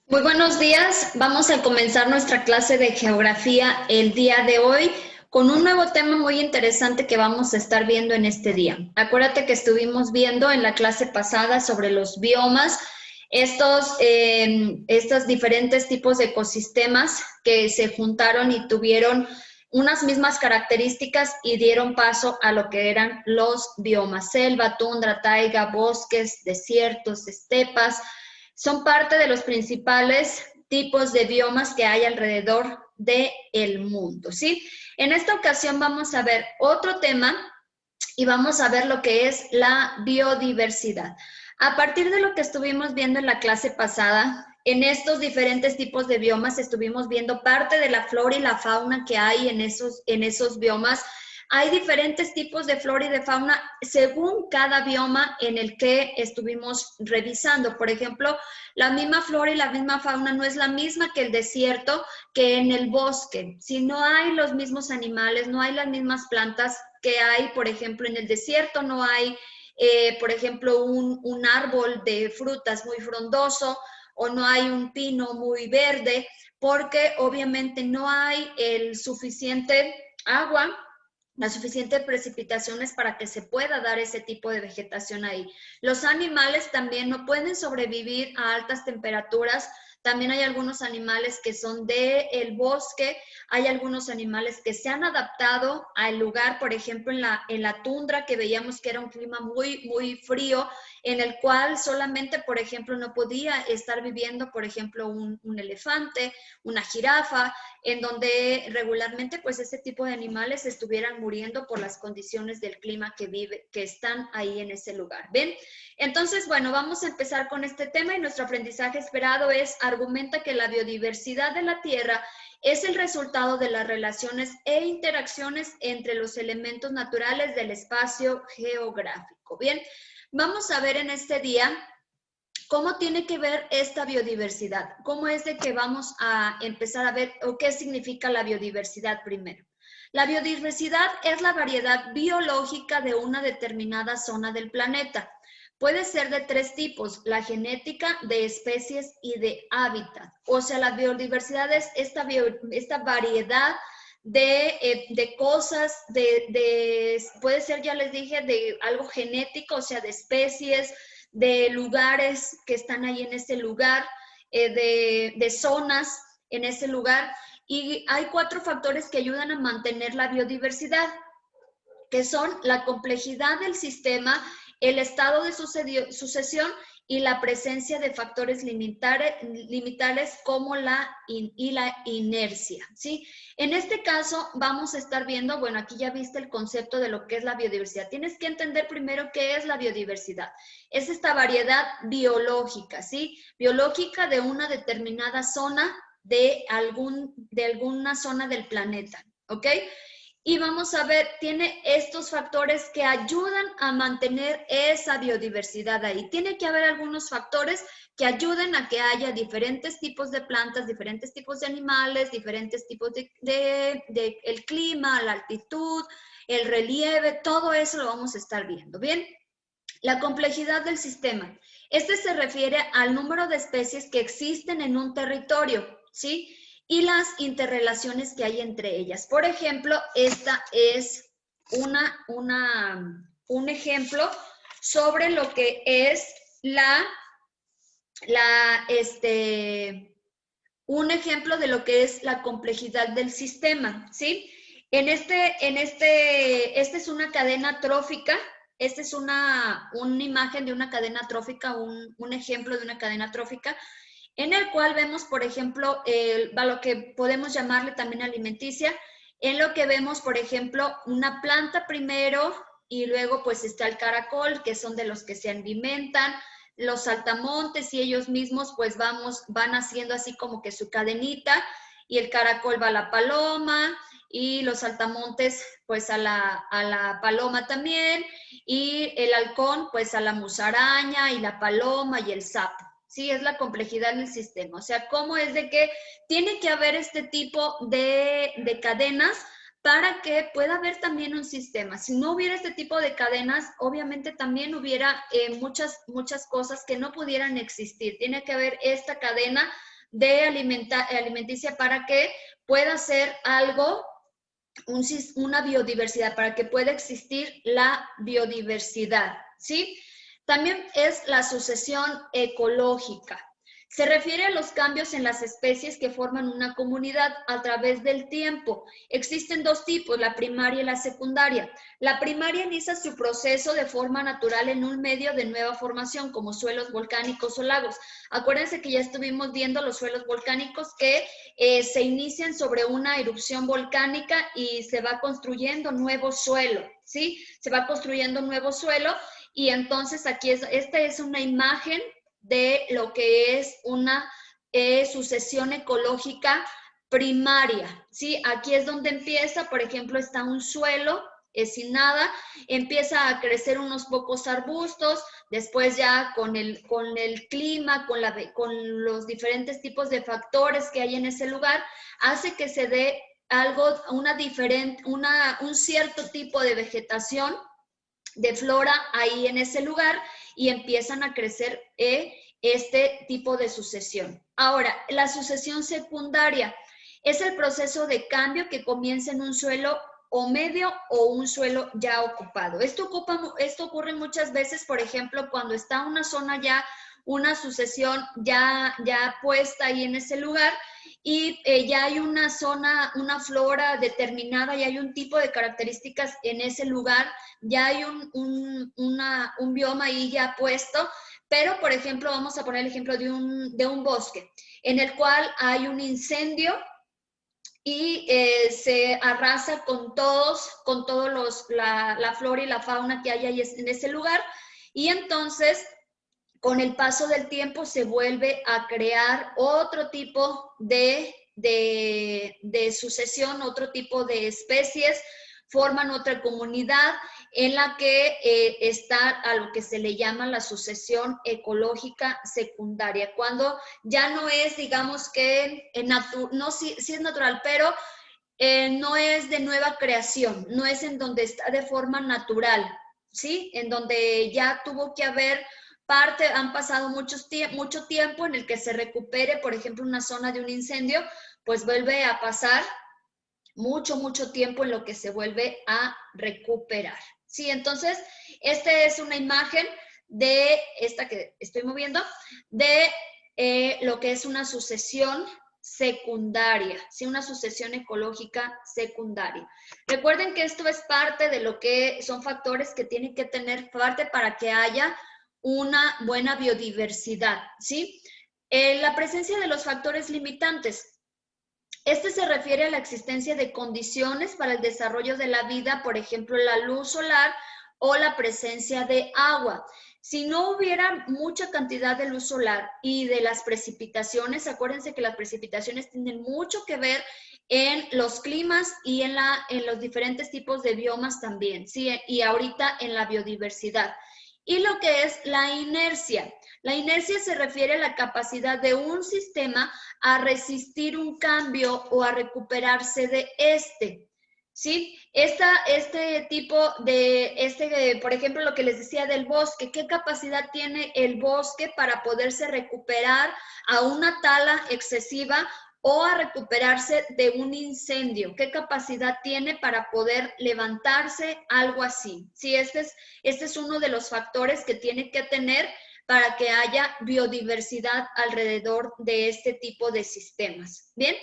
Muy buenos días. Vamos a comenzar nuestra clase de geografía el día de hoy con un nuevo tema muy interesante que vamos a estar viendo en este día. Acuérdate que estuvimos viendo en la clase pasada sobre los biomas, estos diferentes tipos de ecosistemas que se juntaron y tuvieron unas mismas características y dieron paso a lo que eran los biomas: selva, tundra, taiga, bosques, desiertos, estepas. Son parte de los principales tipos de biomas que hay alrededor del mundo, ¿sí? En esta ocasión vamos a ver otro tema y vamos a ver lo que es la biodiversidad. A partir de lo que estuvimos viendo en la clase pasada, en estos diferentes tipos de biomas estuvimos viendo parte de la flora y la fauna que hay en esos biomas. Hay diferentes tipos de flora y de fauna según cada bioma en el que estuvimos revisando. Por ejemplo, la misma flora y la misma fauna no es la misma que el desierto, que en el bosque. Si no hay los mismos animales, no hay las mismas plantas que hay, por ejemplo, en el desierto, no hay, por ejemplo, un árbol de frutas muy frondoso, o no hay un pino muy verde, porque obviamente no hay el suficiente agua, las suficientes precipitaciones para que se pueda dar ese tipo de vegetación ahí. Los animales también no pueden sobrevivir a altas temperaturas. También hay algunos animales que son del bosque, hay algunos animales que se han adaptado al lugar, por ejemplo, en la tundra, que veíamos que era un clima muy frío, en el cual solamente, por ejemplo, no podía estar viviendo, por ejemplo, un elefante, una jirafa, en donde regularmente pues ese tipo de animales estuvieran muriendo por las condiciones del clima que están ahí en ese lugar. ¿Ven? Entonces, bueno, vamos a empezar con este tema y nuestro aprendizaje esperado argumenta que la biodiversidad de la Tierra es el resultado de las relaciones e interacciones entre los elementos naturales del espacio geográfico. Bien, vamos a ver en este día ¿cómo tiene que ver esta biodiversidad? ¿Cómo es de que vamos a empezar a ver o qué significa la biodiversidad primero? La biodiversidad es la variedad biológica de una determinada zona del planeta. Puede ser de tres tipos: la genética, de especies y de hábitat. O sea, la biodiversidad es esta variedad de cosas, puede ser, ya les dije, de algo genético, o sea, de especies, de lugares que están ahí en ese lugar, de zonas en ese lugar. Y hay cuatro factores que ayudan a mantener la biodiversidad, que son la complejidad del sistema, el estado de sucesión y la presencia de factores limitales como la inercia, ¿sí? En este caso vamos a estar viendo, bueno, aquí ya viste el concepto de lo que es la biodiversidad. Tienes que entender primero qué es la biodiversidad. Es esta variedad biológica, ¿sí? Biológica de una determinada zona, de alguna zona del planeta, ¿ok? Y vamos a ver, tiene estos factores que ayudan a mantener esa biodiversidad ahí. Tiene que haber algunos factores que ayuden a que haya diferentes tipos de plantas, diferentes tipos de animales, diferentes tipos de el clima, la altitud, el relieve, todo eso lo vamos a estar viendo, ¿bien? La complejidad del sistema. Este se refiere al número de especies que existen en un territorio, ¿sí? Y las interrelaciones que hay entre ellas. Por ejemplo, esta es un ejemplo sobre lo que es un ejemplo de lo que es la complejidad del sistema, ¿sí? Esta es una cadena trófica. Esta es una imagen de una cadena trófica, un ejemplo de una cadena trófica, en el cual vemos, por ejemplo, lo que podemos llamarle también alimenticia, en lo que vemos, por ejemplo, una planta primero y luego pues está el caracol, que son de los que se alimentan, los saltamontes, y ellos mismos pues van haciendo así como que su cadenita, y el caracol va a la paloma, y los saltamontes pues a la paloma también, y el halcón pues a la musaraña, y la paloma y el sapo. Sí, es la complejidad del sistema. O sea, cómo es de que tiene que haber este tipo de cadenas para que pueda haber también un sistema. Si no hubiera este tipo de cadenas, obviamente también hubiera muchas cosas que no pudieran existir. Tiene que haber esta cadena alimenticia para que pueda ser algo, una biodiversidad, para que pueda existir la biodiversidad, ¿sí? También es la sucesión ecológica. Se refiere a los cambios en las especies que forman una comunidad a través del tiempo. Existen dos tipos, la primaria y la secundaria. La primaria inicia su proceso de forma natural en un medio de nueva formación, como suelos volcánicos o lagos. Acuérdense que ya estuvimos viendo los suelos volcánicos que se inician sobre una erupción volcánica y se va construyendo nuevo suelo, ¿sí? Se va construyendo nuevo suelo y entonces aquí esta es una imagen de lo que es una sucesión ecológica primaria, ¿sí? Aquí es donde empieza, por ejemplo, está un suelo sin nada, empieza a crecer unos pocos arbustos, después ya con el clima, con los diferentes tipos de factores que hay en ese lugar, hace que se dé algo, un cierto tipo de vegetación, de flora ahí en ese lugar, y empiezan a crecer este tipo de sucesión. Ahora, la sucesión secundaria es el proceso de cambio que comienza en un suelo o medio o un suelo ya ocupado. Esto ocurre muchas veces, por ejemplo, cuando está una zona ya, una sucesión ya puesta ahí en ese lugar y ya hay una zona, una flora determinada, ya hay un tipo de características en ese lugar, ya hay un bioma ahí ya puesto, pero por ejemplo vamos a poner el ejemplo de un bosque en el cual hay un incendio y se arrasa con la flora y la fauna que hay ahí en ese lugar, y entonces con el paso del tiempo se vuelve a crear otro tipo de sucesión, otro tipo de especies, forman otra comunidad en la que está a lo que se le llama la sucesión ecológica secundaria, cuando ya no es, digamos que, sí es natural, pero no es de nueva creación, no es en donde está de forma natural, ¿sí? En donde ya tuvo que haber han pasado mucho tiempo en el que se recupere, por ejemplo, una zona de un incendio, pues vuelve a pasar mucho tiempo en lo que se vuelve a recuperar. Sí, entonces, esta es una imagen de esta que estoy moviendo, de lo que es una sucesión secundaria, ¿sí? Una sucesión ecológica secundaria. Recuerden que esto es parte de lo que son factores que tienen que tener parte para que haya una buena biodiversidad, ¿sí? La presencia de los factores limitantes. Este se refiere a la existencia de condiciones para el desarrollo de la vida, por ejemplo, la luz solar o la presencia de agua. Si no hubiera mucha cantidad de luz solar y de las precipitaciones, acuérdense que las precipitaciones tienen mucho que ver en los climas y en los diferentes tipos de biomas también, ¿sí? Y ahorita en la biodiversidad. Y lo que es la inercia. La inercia se refiere a la capacidad de un sistema a resistir un cambio o a recuperarse de este, ¿sí? Este tipo por ejemplo, lo que les decía del bosque, ¿qué capacidad tiene el bosque para poderse recuperar a una tala excesiva o a recuperarse de un incendio? ¿Qué capacidad tiene para poder levantarse algo así? Sí, este es uno de los factores que tiene que tener para que haya biodiversidad alrededor de este tipo de sistemas, ¿bien?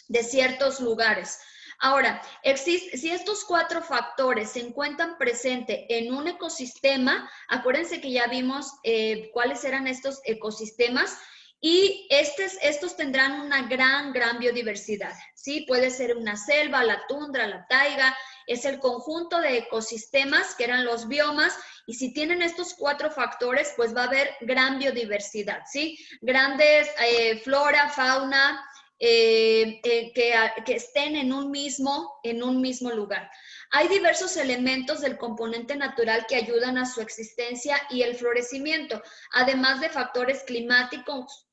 De ciertos lugares. Ahora, si estos 4 factores se encuentran presentes en un ecosistema, acuérdense que ya vimos cuáles eran estos ecosistemas, y estos tendrán una gran biodiversidad, ¿sí? Puede ser una selva, la tundra, la taiga, es el conjunto de ecosistemas que eran los biomas, y si tienen estos 4 factores, pues va a haber gran biodiversidad, ¿sí? Grandes flora, fauna, que estén en un mismo lugar. Hay diversos elementos del componente natural que ayudan a su existencia y el florecimiento, además de factores climáticos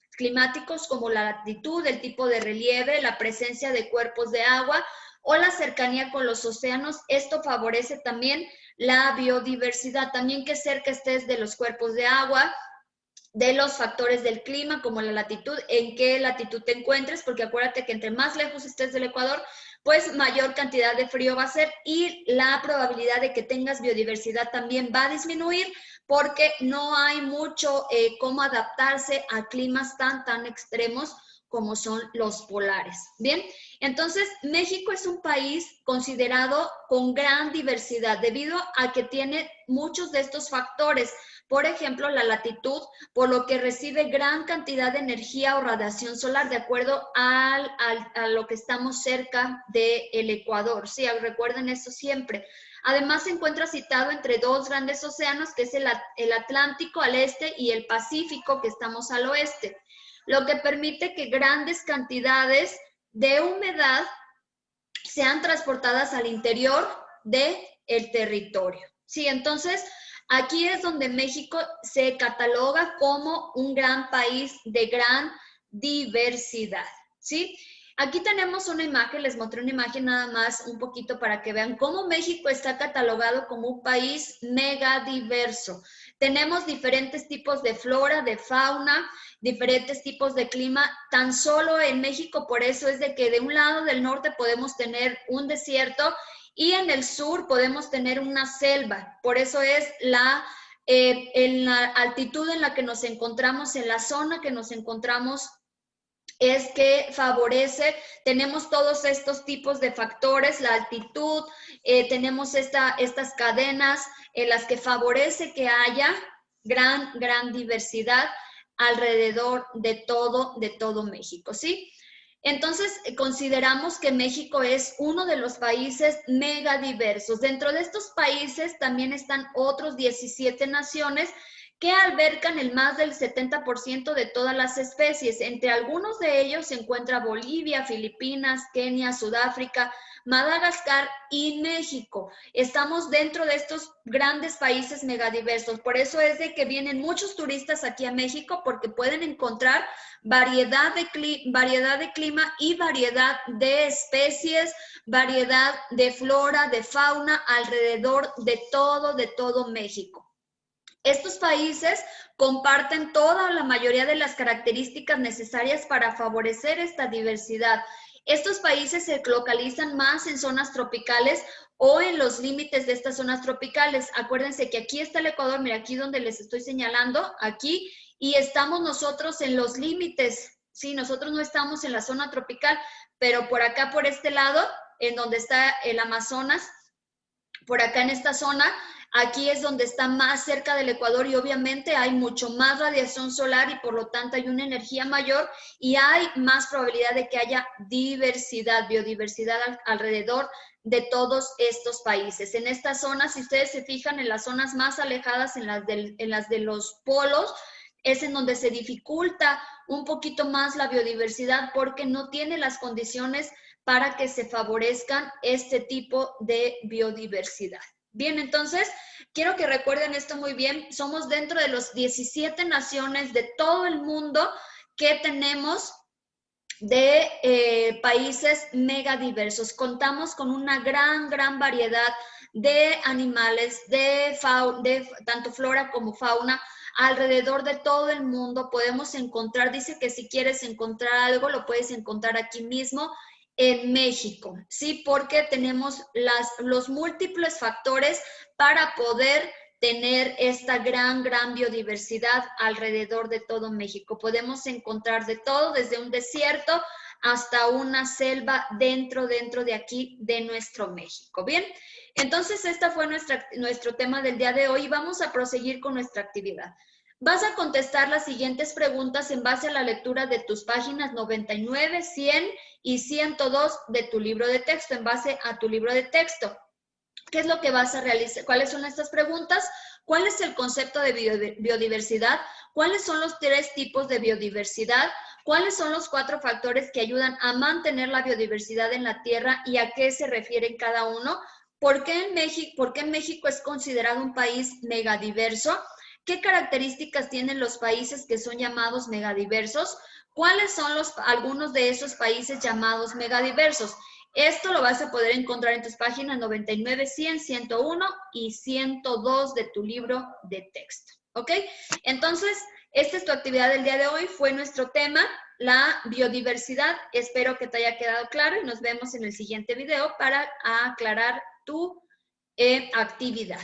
como la latitud, el tipo de relieve, la presencia de cuerpos de agua o la cercanía con los océanos. Esto favorece también la biodiversidad. También que cerca estés de los cuerpos de agua, de los factores del clima, como la latitud, en qué latitud te encuentres, porque acuérdate que entre más lejos estés del Ecuador, pues mayor cantidad de frío va a ser y la probabilidad de que tengas biodiversidad también va a disminuir porque no hay mucho cómo adaptarse a climas tan extremos como son los polares. Bien, entonces México es un país considerado con gran diversidad debido a que tiene muchos de estos factores. Por ejemplo, la latitud, por lo que recibe gran cantidad de energía o radiación solar de acuerdo a lo que estamos cerca del Ecuador. Sí, recuerden eso siempre. Además, se encuentra situado entre dos grandes océanos, que es el Atlántico al este y el Pacífico, que estamos al oeste, lo que permite que grandes cantidades de humedad sean transportadas al interior del territorio. Sí, entonces, aquí es donde México se cataloga como un gran país de gran diversidad, ¿sí? Aquí tenemos una imagen, les mostré una imagen nada más un poquito para que vean cómo México está catalogado como un país mega diverso. Tenemos diferentes tipos de flora, de fauna, diferentes tipos de clima, tan solo en México, por eso es de que de un lado del norte podemos tener un desierto y en el sur podemos tener una selva, por eso es en la altitud en la que nos encontramos, en la zona que nos encontramos, es que favorece, tenemos todos estos tipos de factores, la altitud, tenemos estas cadenas en las que favorece que haya gran diversidad alrededor de todo México, ¿sí? Entonces, consideramos que México es uno de los países mega diversos. Dentro de estos países también están otros 17 naciones que albergan el más del 70% de todas las especies. Entre algunos de ellos se encuentra Bolivia, Filipinas, Kenia, Sudáfrica, Madagascar y México. Estamos dentro de estos grandes países megadiversos. Por eso es de que vienen muchos turistas aquí a México porque pueden encontrar variedad de clima y variedad de especies, variedad de flora, de fauna alrededor de todo México. Estos países comparten toda la mayoría de las características necesarias para favorecer esta diversidad. Estos países se localizan más en zonas tropicales o en los límites de estas zonas tropicales. Acuérdense que aquí está el Ecuador, mira aquí donde les estoy señalando, aquí, y estamos nosotros en los límites. Sí, nosotros no estamos en la zona tropical, pero por acá, por este lado, en donde está el Amazonas, por acá en esta zona, aquí es donde está más cerca del Ecuador y obviamente hay mucho más radiación solar y por lo tanto hay una energía mayor y hay más probabilidad de que haya diversidad, biodiversidad alrededor de todos estos países. En esta zona, si ustedes se fijan, en las zonas más alejadas, en las de los polos, es en donde se dificulta un poquito más la biodiversidad porque no tiene las condiciones para que se favorezcan este tipo de biodiversidad. Bien, entonces, quiero que recuerden esto muy bien. Somos dentro de los 17 naciones de todo el mundo que tenemos de países megadiversos. Contamos con una gran variedad de animales, de tanto flora como fauna, alrededor de todo el mundo. Podemos encontrar, dice que si quieres encontrar algo, lo puedes encontrar aquí mismo en México, ¿sí? Porque tenemos los múltiples factores para poder tener esta gran biodiversidad alrededor de todo México. Podemos encontrar de todo, desde un desierto hasta una selva dentro de aquí, de nuestro México. Bien, entonces este fue nuestro tema del día de hoy. Vamos a proseguir con nuestra actividad. Vas a contestar las siguientes preguntas en base a la lectura de tus páginas 99, 100 y 102 de tu libro de texto, en base a tu libro de texto. ¿Qué es lo que vas a realizar? ¿Cuáles son estas preguntas? ¿Cuál es el concepto de biodiversidad? ¿Cuáles son los 3 tipos de biodiversidad? ¿Cuáles son los 4 factores que ayudan a mantener la biodiversidad en la Tierra y a qué se refieren cada uno? ¿Por qué México es considerado un país megadiverso? ¿Qué características tienen los países que son llamados megadiversos? ¿Cuáles son algunos de esos países llamados megadiversos? Esto lo vas a poder encontrar en tus páginas 99, 100, 101 y 102 de tu libro de texto, ¿ok? Entonces, Esta es tu actividad del día de hoy, fue nuestro tema, la biodiversidad. Espero que te haya quedado claro y nos vemos en el siguiente video para aclarar tu actividad.